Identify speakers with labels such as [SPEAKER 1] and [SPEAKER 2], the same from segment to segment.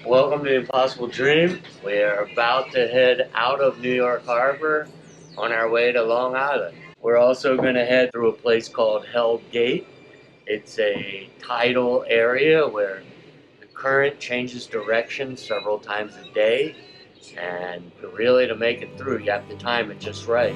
[SPEAKER 1] Welcome to the Impossible Dream. We're about to head out of New York Harbor on our way to Long Island. We're also going to head through a place called Hell Gate. It's a tidal area where the current changes direction several times a day, and really to make it through, you have to time it just right.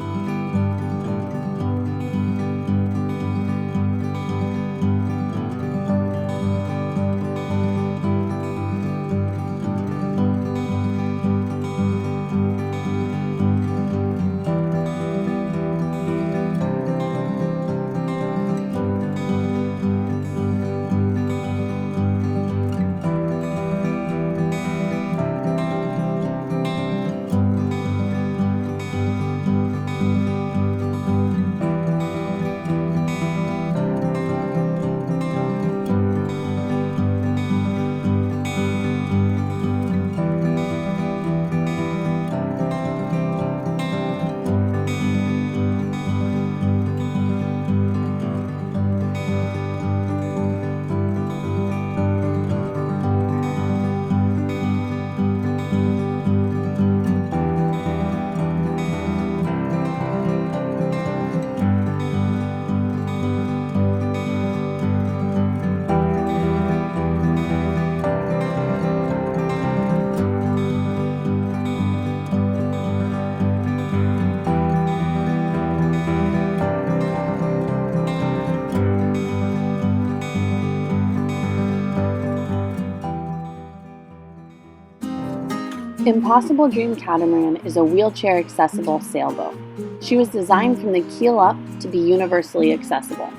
[SPEAKER 2] Impossible Dream Catamaran is a wheelchair-accessible sailboat. She was designed from the keel up to be universally accessible.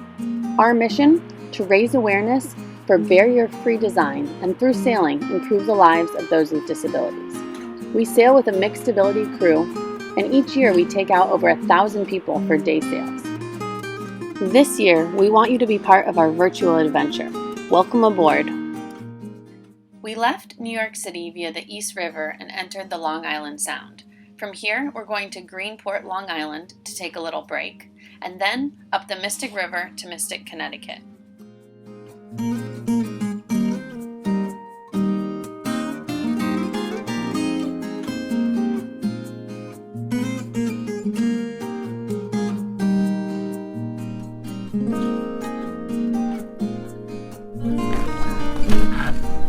[SPEAKER 2] Our mission? To raise awareness for barrier-free design and through sailing improve the lives of those with disabilities. We sail with a mixed ability crew, and each year we take out over 1,000 people for day sails. This year, we want you to be part of our virtual adventure. Welcome aboard. We left New York City via the East River and entered the Long Island Sound. From here, we're going to Greenport, Long Island to take a little break, and then up the Mystic River to Mystic, Connecticut.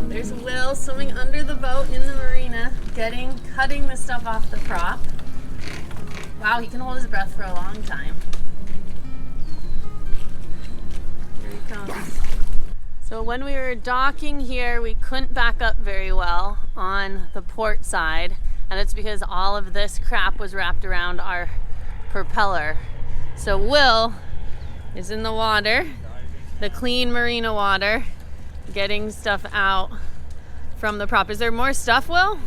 [SPEAKER 2] There's Will swimming under the boat in the marina, cutting the stuff off the prop. Wow, he can hold his breath for a long time. Here he comes. So when we were docking here, we couldn't back up very well on the port side, and it's because all of this crap was wrapped around our propeller. So Will is in the water, the clean marina water, getting stuff out from the prop. Is there more stuff, Will?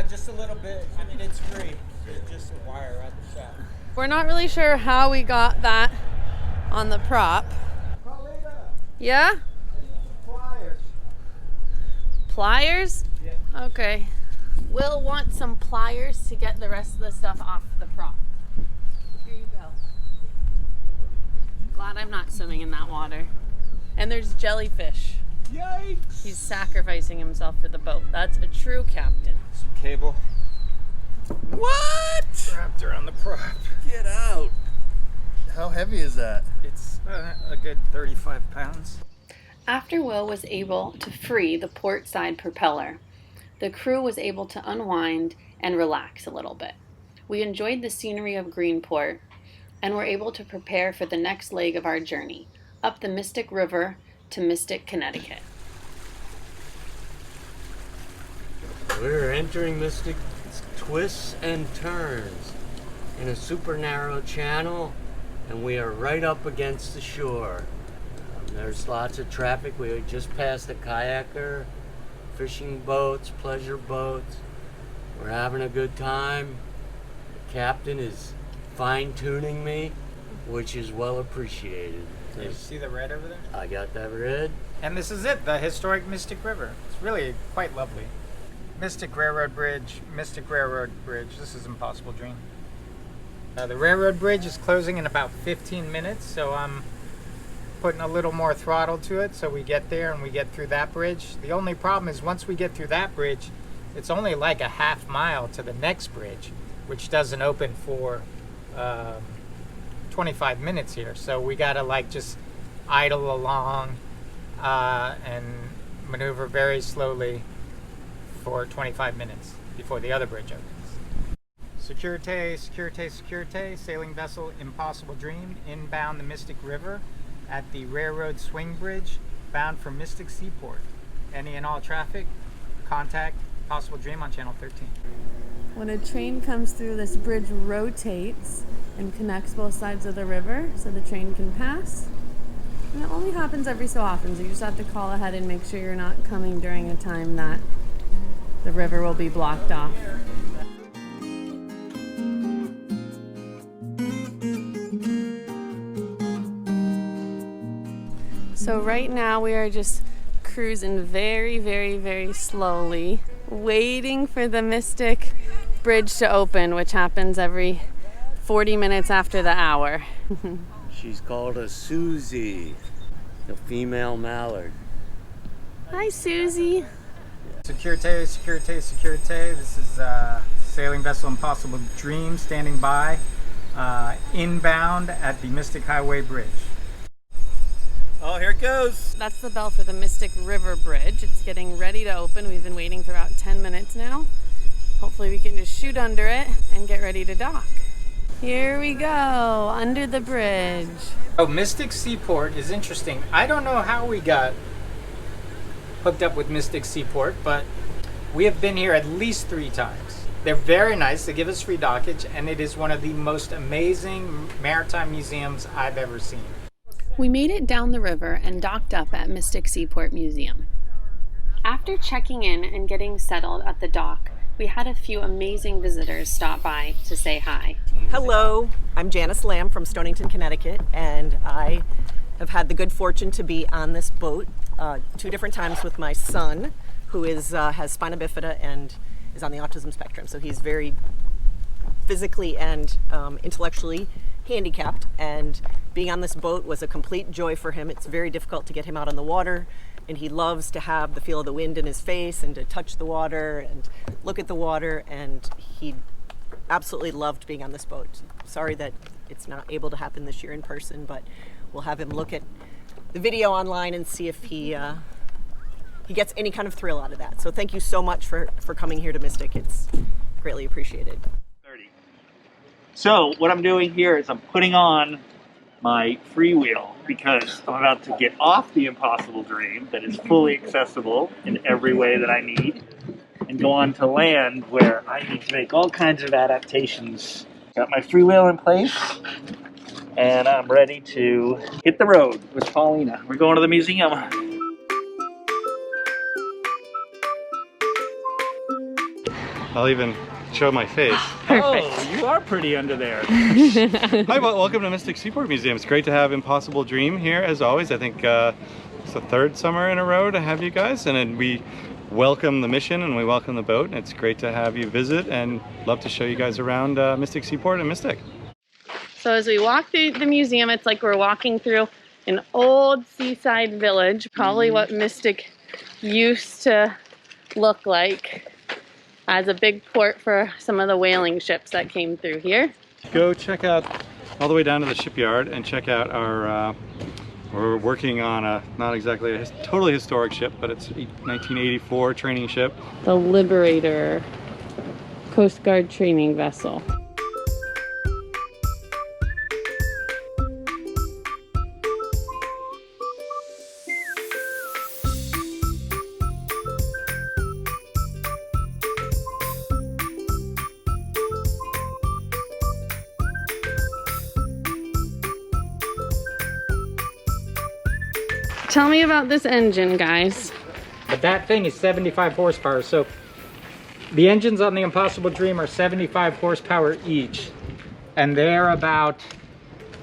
[SPEAKER 3] Just a little bit. I mean, it's free. There's just a wire at the shop.
[SPEAKER 2] We're not really sure how we got that on the prop.
[SPEAKER 3] Carlita,
[SPEAKER 2] Yeah?
[SPEAKER 3] I need some pliers.
[SPEAKER 2] Pliers?
[SPEAKER 3] Yeah.
[SPEAKER 2] Okay. Will want some pliers to get the rest of the stuff off the prop. Here you go. Glad I'm not swimming in that water. And there's jellyfish.
[SPEAKER 3] Yikes!
[SPEAKER 2] He's sacrificing himself for the boat. That's a true captain.
[SPEAKER 3] Some cable.
[SPEAKER 4] What?
[SPEAKER 3] Wrapped around the prop.
[SPEAKER 4] Get out. How heavy is that?
[SPEAKER 3] It's a good 35 pounds.
[SPEAKER 2] After Will was able to free the port side propeller, the crew was able to unwind and relax a little bit. We enjoyed the scenery of Greenport and were able to prepare for the next leg of our journey, up the Mystic River to Mystic, Connecticut.
[SPEAKER 1] We're entering Mystic twists and turns in a super narrow channel, and we are right up against the shore. There's lots of traffic. We just passed a kayaker, fishing boats, pleasure boats. We're having a good time. The captain is fine-tuning me, which is well appreciated.
[SPEAKER 3] You see the red over there?
[SPEAKER 1] I got that red.
[SPEAKER 3] And this is it, the historic Mystic River. It's really quite lovely. Mystic Railroad Bridge, Mystic Railroad Bridge. This is Impossible Dream. The railroad bridge is closing in about 15 minutes, so I'm putting a little more throttle to it so we get there and we get through that bridge. The only problem is once we get through that bridge, it's only like a half mile to the next bridge, which doesn't open for 25 minutes here. So we gotta like just idle along and maneuver very slowly for 25 minutes before the other bridge opens. Securite, Securite, Securite, sailing vessel Impossible Dream, inbound the Mystic River at the railroad swing bridge, bound for Mystic Seaport. Any and all traffic, contact Impossible Dream on channel 13.
[SPEAKER 5] When a train comes through, this bridge rotates and connects both sides of the river so the train can pass. And it only happens every so often, so you just have to call ahead and make sure you're not coming during a time that the river will be blocked off. So right now we are just cruising very, very, very slowly, waiting for the Mystic Bridge to open, which happens every 40 minutes after the hour.
[SPEAKER 1] She's called a Susie, the female mallard.
[SPEAKER 5] Hi, Susie.
[SPEAKER 3] Securite, Securite, Securite. This is sailing vessel Impossible Dream standing by, inbound at the Mystic Highway Bridge.
[SPEAKER 4] Oh, here it goes.
[SPEAKER 5] That's the bell for the Mystic River Bridge. It's getting ready to open. We've been waiting for about 10 minutes now. Hopefully we can just shoot under it and get ready to dock. Here we go, under the bridge.
[SPEAKER 3] Oh, Mystic Seaport is interesting. I don't know how we got hooked up with Mystic Seaport, but we have been here at least 3 times. They're very nice. They give us free dockage, and it is one of the most amazing maritime museums I've ever seen.
[SPEAKER 2] We made it down the river and docked up at Mystic Seaport Museum. After checking in and getting settled at the dock, we had a few amazing visitors stop by to say hi.
[SPEAKER 6] Hello, I'm Janice Lamb from Stonington, Connecticut, and I have had the good fortune to be on this boat 2 different times with my son, who has spina bifida and is on the autism spectrum. So he's very physically and intellectually handicapped, and being on this boat was a complete joy for him. It's very difficult to get him out on the water, and he loves to have the feel of the wind in his face and to touch the water and look at the water, and he absolutely loved being on this boat. Sorry that it's not able to happen this year in person, but we'll have him look at the video online and see if he gets any kind of thrill out of that. So thank you so much for coming here to Mystic. It's greatly appreciated.
[SPEAKER 7] So what I'm doing here is I'm putting on my freewheel because I'm about to get off the Impossible Dream that is fully accessible in every way that I need and go on to land where I need to make all kinds of adaptations. Got my freewheel in place and I'm ready to hit the road with Paulina. We're going to the museum.
[SPEAKER 8] I'll even show my face.
[SPEAKER 7] Oh, you are pretty under there.
[SPEAKER 8] Hi, welcome to Mystic Seaport Museum. It's great to have Impossible Dream here as always. I think it's the 3rd summer in a row to have you guys, and then we welcome the mission and we welcome the boat. And it's great to have you visit and love to show you guys around Mystic Seaport and Mystic.
[SPEAKER 2] So as we walk through the museum, it's like we're walking through an old seaside village, probably what Mystic used to look like, as a big port for some of the whaling ships that came through here.
[SPEAKER 8] Go check out all the way down to the shipyard and check out our, we're working on a, not exactly a totally historic ship, but it's a 1984 training ship.
[SPEAKER 2] The Liberator Coast Guard training vessel. Tell me about this engine, guys.
[SPEAKER 3] But that thing is 75 horsepower, so the engines on the Impossible Dream are 75 horsepower each, and they're about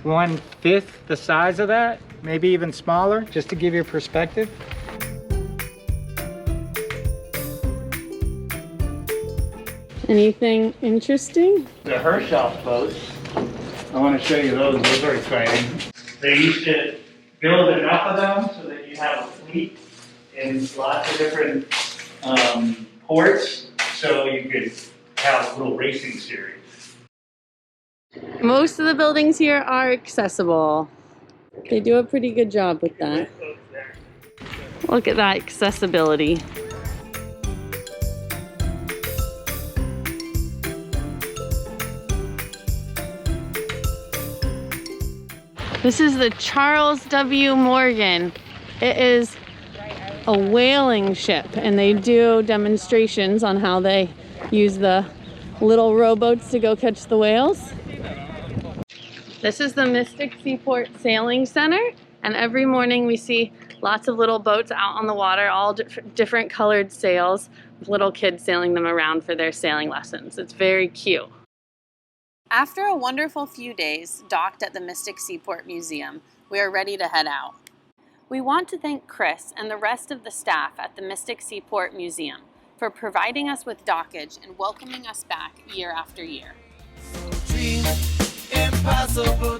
[SPEAKER 3] 1/5 the size of that, maybe even smaller, just to give you a perspective.
[SPEAKER 2] Anything interesting?
[SPEAKER 7] The Herschel boats. I want to show you those. Those are exciting. They used to build enough of them so that you have a fleet in lots of different ports, so you could have a little racing series.
[SPEAKER 2] Most of the buildings here are accessible. They do a pretty good job with that. Look at that accessibility. This is the Charles W. Morgan. It is a whaling ship, and they do demonstrations on how they use the little rowboats to go catch the whales. This is the Mystic Seaport Sailing Center, and every morning we see lots of little boats out on the water, all different colored sails, with little kids sailing them around for their sailing lessons. It's very cute. After a wonderful few days docked at the Mystic Seaport Museum, we are ready to head out. We want to thank Chris and the rest of the staff at the Mystic Seaport Museum for providing us with dockage and welcoming us back year after year.
[SPEAKER 9] Impossible